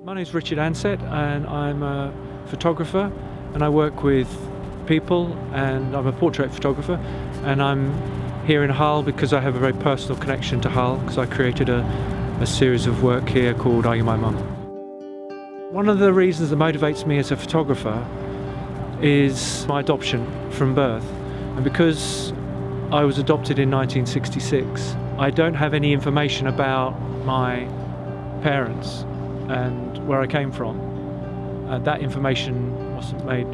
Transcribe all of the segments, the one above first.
My name is Richard Ansett and I'm a photographer and I work with people, and I'm a portrait photographer, and I'm here in Hull because I have a very personal connection to Hull because I created a series of work here called Are You My Mum? One of the reasons that motivates me as a photographer is my adoption from birth, and because I was adopted in 1966 I don't have any information about my parents and where I came from. That information wasn't made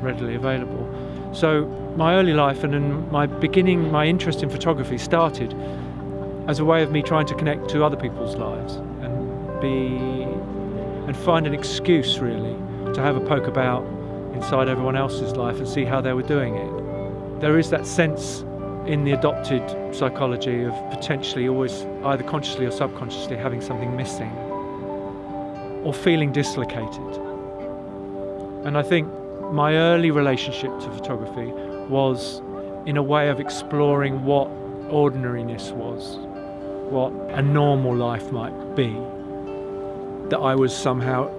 readily available. So my early life and in my interest in photography started as a way of me trying to connect to other people's lives and find an excuse really to have a poke about inside everyone else's life and see how they were doing it. There is that sense in the adopted psychology of potentially always either consciously or subconsciously having something missing or feeling dislocated. And I think my early relationship to photography was in a way of exploring what ordinariness was, what a normal life might be, that I was somehow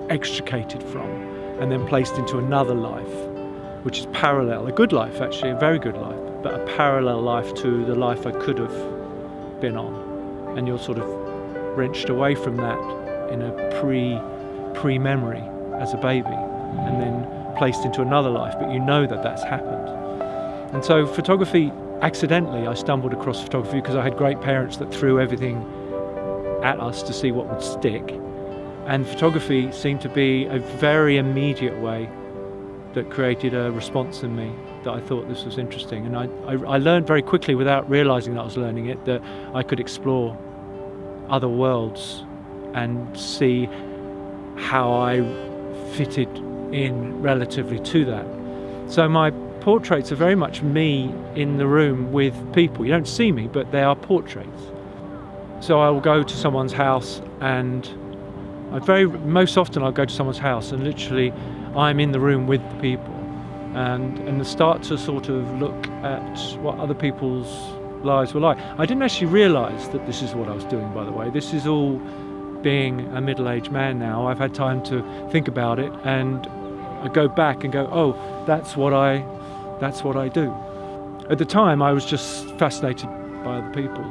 extricated from and then placed into another life, which is parallel, a good life actually, a very good life, but a parallel life to the life I could have been on. And you're sort of wrenched away from that in a pre-memory as a baby, and then placed into another life, but you know that that's happened. And so photography, accidentally I stumbled across photography because I had great parents that threw everything at us to see what would stick, and photography seemed to be a very immediate way that created a response in me that I thought this was interesting. And I learned very quickly, without realizing that I was learning it, that I could explore other worlds and see how I fitted in relatively to that. So my portraits are very much me in the room with people. You don't see me, but they are portraits. So I will go to someone's house, and most often I'll go to someone's house and literally I'm in the room with the people and start to sort of look at what other people's lives were like. I didn't actually realise that this is what I was doing, by the way. This is all being a middle-aged man now. I've had time to think about it, and I go back and go, oh, that's what I do. At the time I was just fascinated by other people,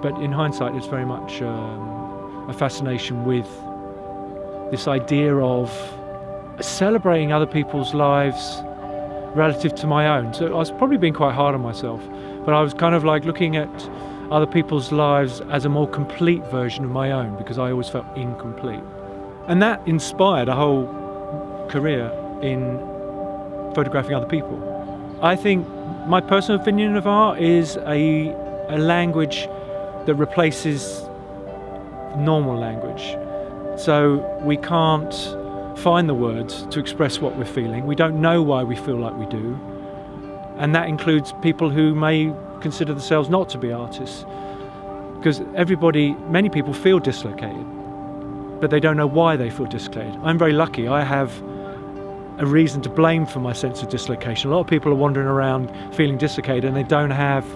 but in hindsight it's very much a fascination with this idea of celebrating other people's lives relative to my own. So I was probably being quite hard on myself, but I was kind of like looking at other people's lives as a more complete version of my own, because I always felt incomplete. And that inspired a whole career in photographing other people. I think my personal opinion of art is a language that replaces normal language. So we can't find the words to express what we're feeling. We don't know why we feel like we do. And that includes people who may consider themselves not to be artists, because many people feel dislocated, but they don't know why they feel dislocated. I'm very lucky. I have a reason to blame for my sense of dislocation. A lot of people are wandering around feeling dislocated, and they don't have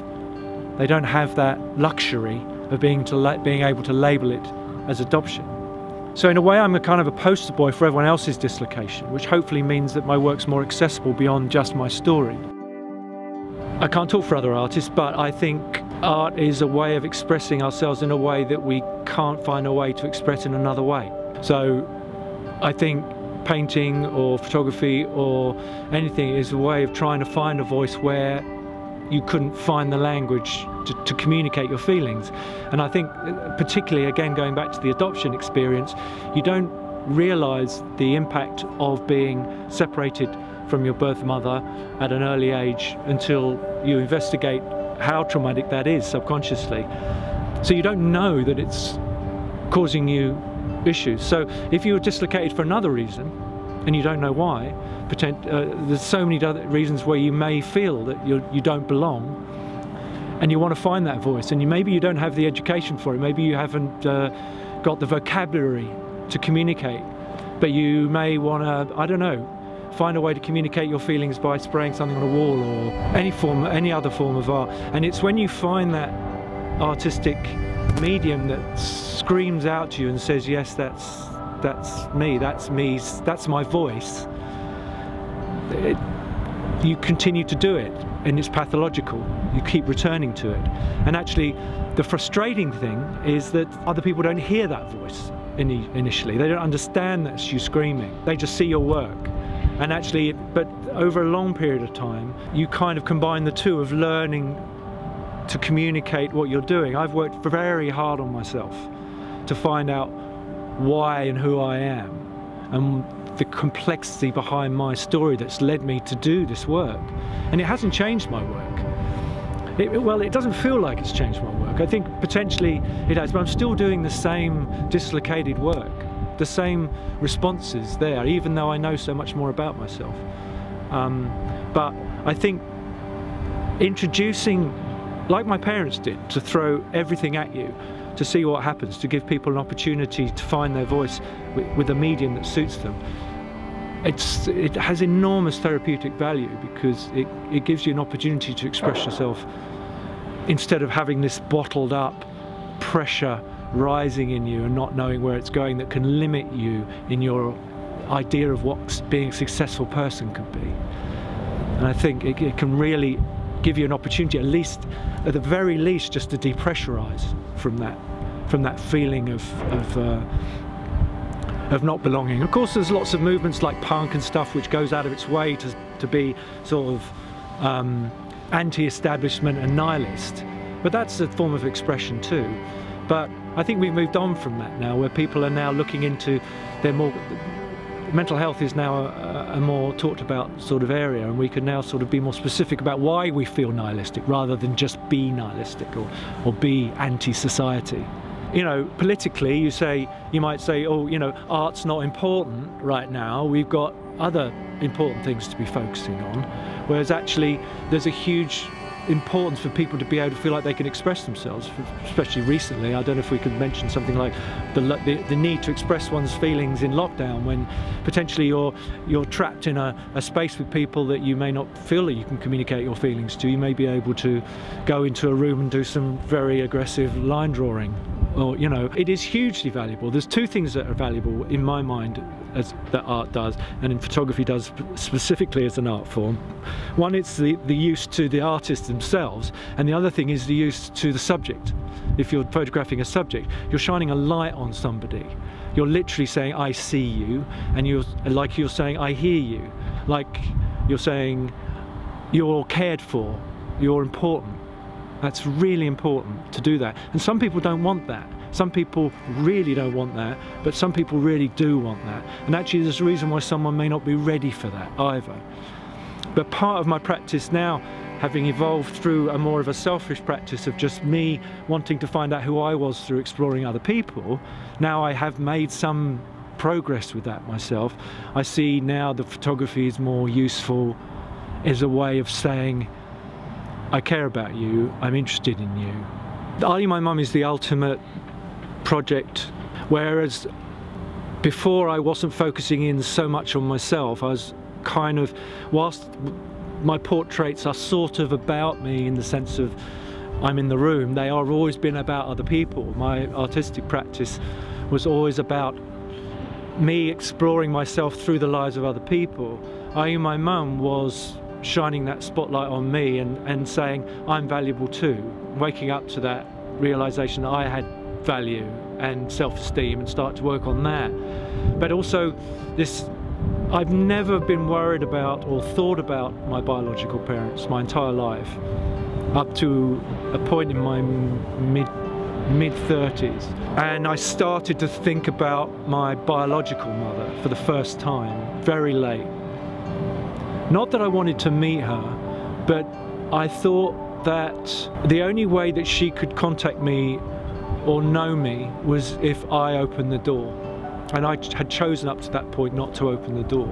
that luxury of being able to label it as adoption. So in a way I'm a kind of a poster boy for everyone else's dislocation, which hopefully means that my work's more accessible beyond just my story. I can't talk for other artists, but I think art is a way of expressing ourselves in a way that we can't find a way to express in another way. So I think painting or photography or anything is a way of trying to find a voice where you couldn't find the language to communicate your feelings. And I think particularly, again, going back to the adoption experience, you don't realise the impact of being separated from your birth mother at an early age until you investigate how traumatic that is subconsciously. So you don't know that it's causing you issues. So if you're dislocated for another reason and you don't know why, there's so many other reasons where you may feel that you don't belong, and you want to find that voice, and maybe you don't have the education for it, maybe you haven't got the vocabulary to communicate, but you may want to, I don't know, find a way to communicate your feelings by spraying something on a wall or any other form of art. And it's when you find that artistic medium that screams out to you and says, yes, that's me, that's my voice, you continue to do it, and it's pathological. You keep returning to it. And actually, the frustrating thing is that other people don't hear that voice initially. They don't understand that's you screaming. They just see your work. And actually, but over a long period of time, you kind of combine the two of learning to communicate what you're doing. I've worked very hard on myself to find out why and who I am, and the complexity behind my story that's led me to do this work. And it hasn't changed my work. Well, it doesn't feel like it's changed my work. I think potentially it has, but I'm still doing the same dislocated work, the same responses there, even though I know so much more about myself. But I think introducing, like my parents did, to throw everything at you, to see what happens, to give people an opportunity to find their voice with a medium that suits them. It has enormous therapeutic value, because it gives you an opportunity to express yourself instead of having this bottled up pressure rising in you and not knowing where it's going, that can limit you in your idea of what being a successful person can be. And I think it can really give you an opportunity, at the very least, just to depressurize from that feeling of not belonging. Of course, there's lots of movements like punk and stuff which goes out of its way to be sort of anti-establishment and nihilist, but that's a form of expression too. But I think we've moved on from that now, where people are now looking into mental health is now a more talked about sort of area, and we can now sort of be more specific about why we feel nihilistic, rather than just be nihilistic or be anti-society. You know, politically, you might say, oh, you know, art's not important right now, we've got other important things to be focusing on, whereas actually there's a huge importance for people to be able to feel like they can express themselves, especially recently. I don't know if we could mention something like the need to express one's feelings in lockdown, when potentially you're trapped in a space with people that you may not feel that you can communicate your feelings to. You may be able to go into a room and do some very aggressive line drawing, or, you know, it is hugely valuable. There's two things that are valuable in my mind that art does, and in photography does specifically as an art form. One, it's the use to the artists themselves, and the other thing is the use to the subject. If you're photographing a subject, you're shining a light on somebody. You're literally saying, I see you, and you're saying, I hear you. Like you're saying, you're cared for, you're important. That's really important to do that. And some people don't want that. Some people really don't want that, but some people really do want that. And actually there's a reason why someone may not be ready for that either. But part of my practice now, having evolved through a more of a selfish practice of just me wanting to find out who I was through exploring other people, now I have made some progress with that myself. I see now that photography is more useful as a way of saying, I care about you, I'm interested in you. Are You My Mum is the ultimate project, whereas before I wasn't focusing in so much on myself. I was kind of, whilst my portraits are sort of about me in the sense of I'm in the room, they are always been about other people. My artistic practice was always about me exploring myself through the lives of other people. Are You My Mum was shining that spotlight on me and saying I'm valuable too, waking up to that realization that I had value and self-esteem and start to work on that. But also this, I've never been worried about or thought about my biological parents my entire life, up to a point in my mid-30s, and I started to think about my biological mother for the first time very late. Not that I wanted to meet her, but I thought that the only way that she could contact me or know me was if I opened the door, and I had chosen up to that point not to open the door.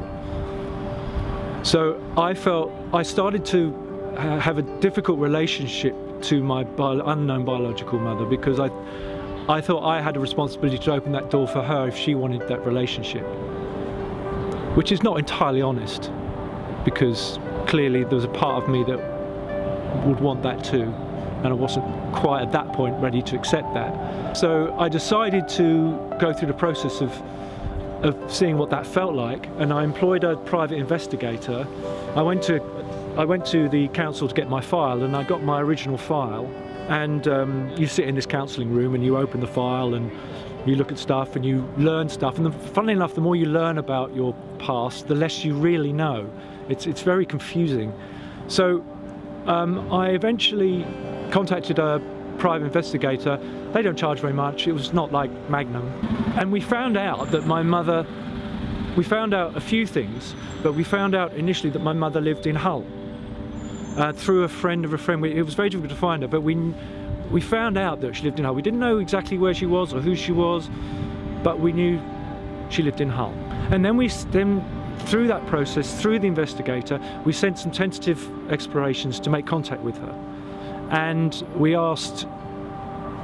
So I felt I started to have a difficult relationship to my unknown biological mother, because I thought I had a responsibility to open that door for her if she wanted that relationship, which is not entirely honest, because clearly there was a part of me that would want that too. and I wasn't quite at that point ready to accept that. So I decided to go through the process of seeing what that felt like, and I employed a private investigator. I went to the council to get my file, and I got my original file. And you sit in this counselling room and you open the file and you look at stuff and you learn stuff. And funnily enough, the more you learn about your past, the less you really know. It's very confusing. So I eventually contacted a private investigator. They don't charge very much. It was not like Magnum. And we found out that my mother, we found out a few things, but we found out initially that my mother lived in Hull. Through a friend of a friend. It was very difficult to find her, but we found out that she lived in Hull. We didn't know exactly where she was or who she was, but we knew she lived in Hull. And then through that process, through the investigator, we sent some tentative explorations to make contact with her. And we asked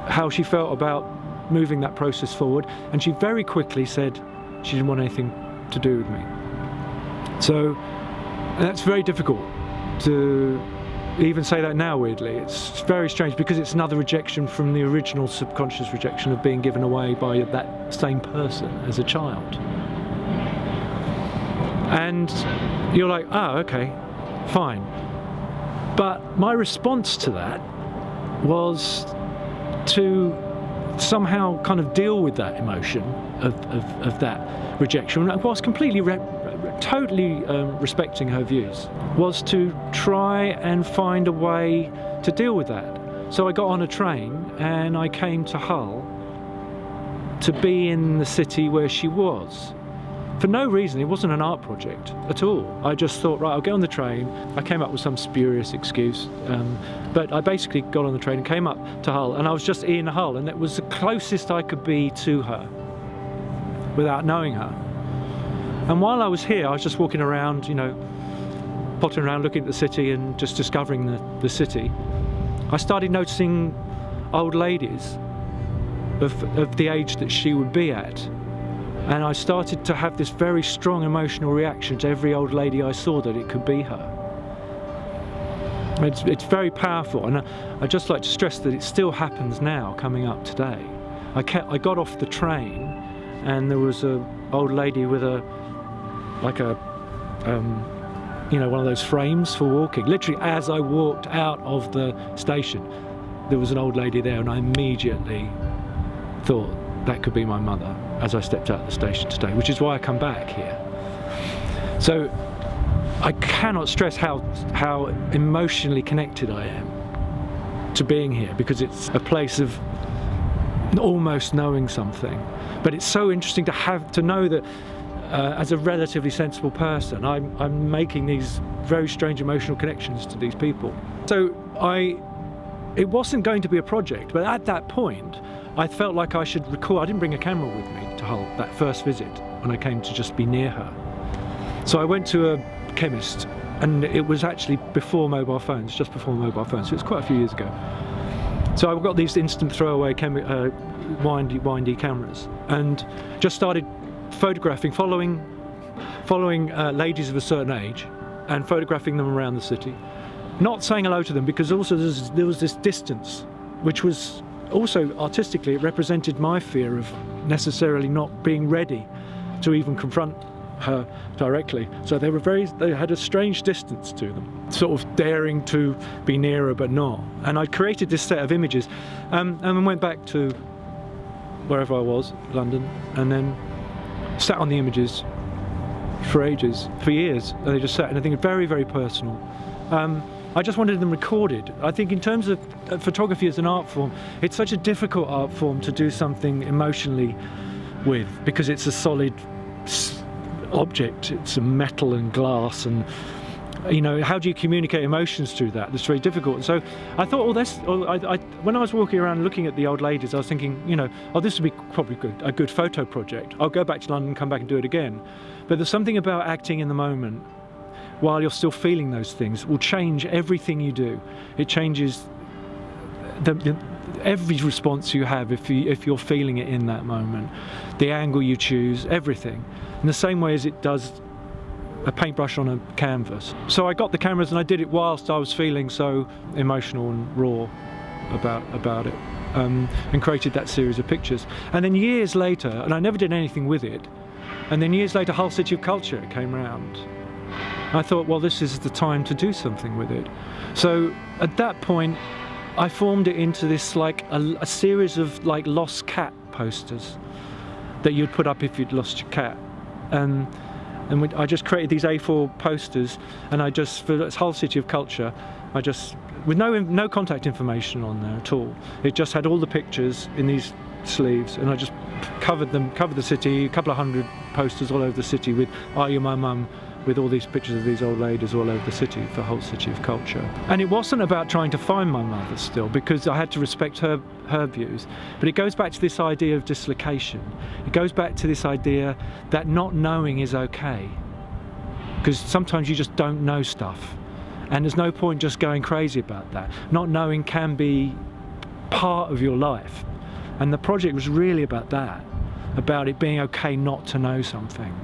how she felt about moving that process forward, and she very quickly said she didn't want anything to do with me. So that's very difficult to even say that now, weirdly. It's very strange because it's another rejection from the original subconscious rejection of being given away by that same person as a child. And you're like, oh, okay, fine. But my response to that was to somehow kind of deal with that emotion of that rejection. I was completely totally respecting her views, was to try and find a way to deal with that. So I got on a train and I came to Hull to be in the city where she was. For no reason. It wasn't an art project at all. I just thought, right, I'll get on the train. I came up with some spurious excuse, but I basically got on the train and came up to Hull, and I was just in Hull, and it was the closest I could be to her without knowing her. And while I was here, I was just walking around, you know, pottering around, looking at the city and just discovering the city. I started noticing old ladies of the age that she would be at. And I started to have this very strong emotional reaction to every old lady I saw, that it could be her. It's very powerful, and I'd just like to stress that it still happens now, coming up today. I got off the train and there was an old lady with you know, one of those frames for walking. Literally, as I walked out of the station, there was an old lady there, and I immediately thought that could be my mother as I stepped out of the station today, which is why I come back here. So I cannot stress how emotionally connected I am to being here, because it's a place of almost knowing something. But it's so interesting to know that as a relatively sensible person, I'm making these very strange emotional connections to these people. So it wasn't going to be a project, but at that point I felt like I should record. I didn't bring a camera with me to Hull that first visit when I came to just be near her. So I went to a chemist, and it was actually before mobile phones, just before mobile phones, so it's quite a few years ago. So I've got these instant throwaway windy cameras, and just started photographing, following ladies of a certain age and photographing them around the city. Not saying hello to them, because also there was this distance, which was also artistically, it represented my fear of necessarily not being ready to even confront her directly. So they had a strange distance to them, sort of daring to be nearer but not. And I created this set of images, and then went back to wherever I was, London, and then sat on the images for ages, for years, and they just sat, and I think it's very, very personal. I just wanted them recorded. I think in terms of photography as an art form, it's such a difficult art form to do something emotionally with, because it's a solid object, it's a metal and glass, and you know, how do you communicate emotions through that? That's very difficult. And so I thought, when I was walking around looking at the old ladies, I was thinking, you know, oh, this would be probably a good photo project. I'll go back to London, come back and do it again. But there's something about acting in the moment, while you're still feeling those things, will change everything you do. It changes every response you have if you're feeling it in that moment, the angle you choose, everything, in the same way as it does a paintbrush on a canvas. So I got the cameras and I did it whilst I was feeling so emotional and raw. about it, and created that series of pictures. And then years later, and I never did anything with it, and then years later Hull City of Culture came round. I thought, well, this is the time to do something with it. So at that point I formed it into this like a series of like lost cat posters that you'd put up if you'd lost your cat. I just created these A4 posters, and I just, for Hull City of Culture, I just, with no contact information on there at all. It just had all the pictures in these sleeves, and I just covered the city, a couple of hundred posters all over the city with "Are You My Mum?" with all these pictures of these old ladies all over the city for Hull City of Culture. And it wasn't about trying to find my mother still, because I had to respect her views, but it goes back to this idea of dislocation. It goes back to this idea that not knowing is okay, because sometimes you just don't know stuff, and there's no point just going crazy about that. Not knowing can be part of your life, and the project was really about that, about it being okay not to know something.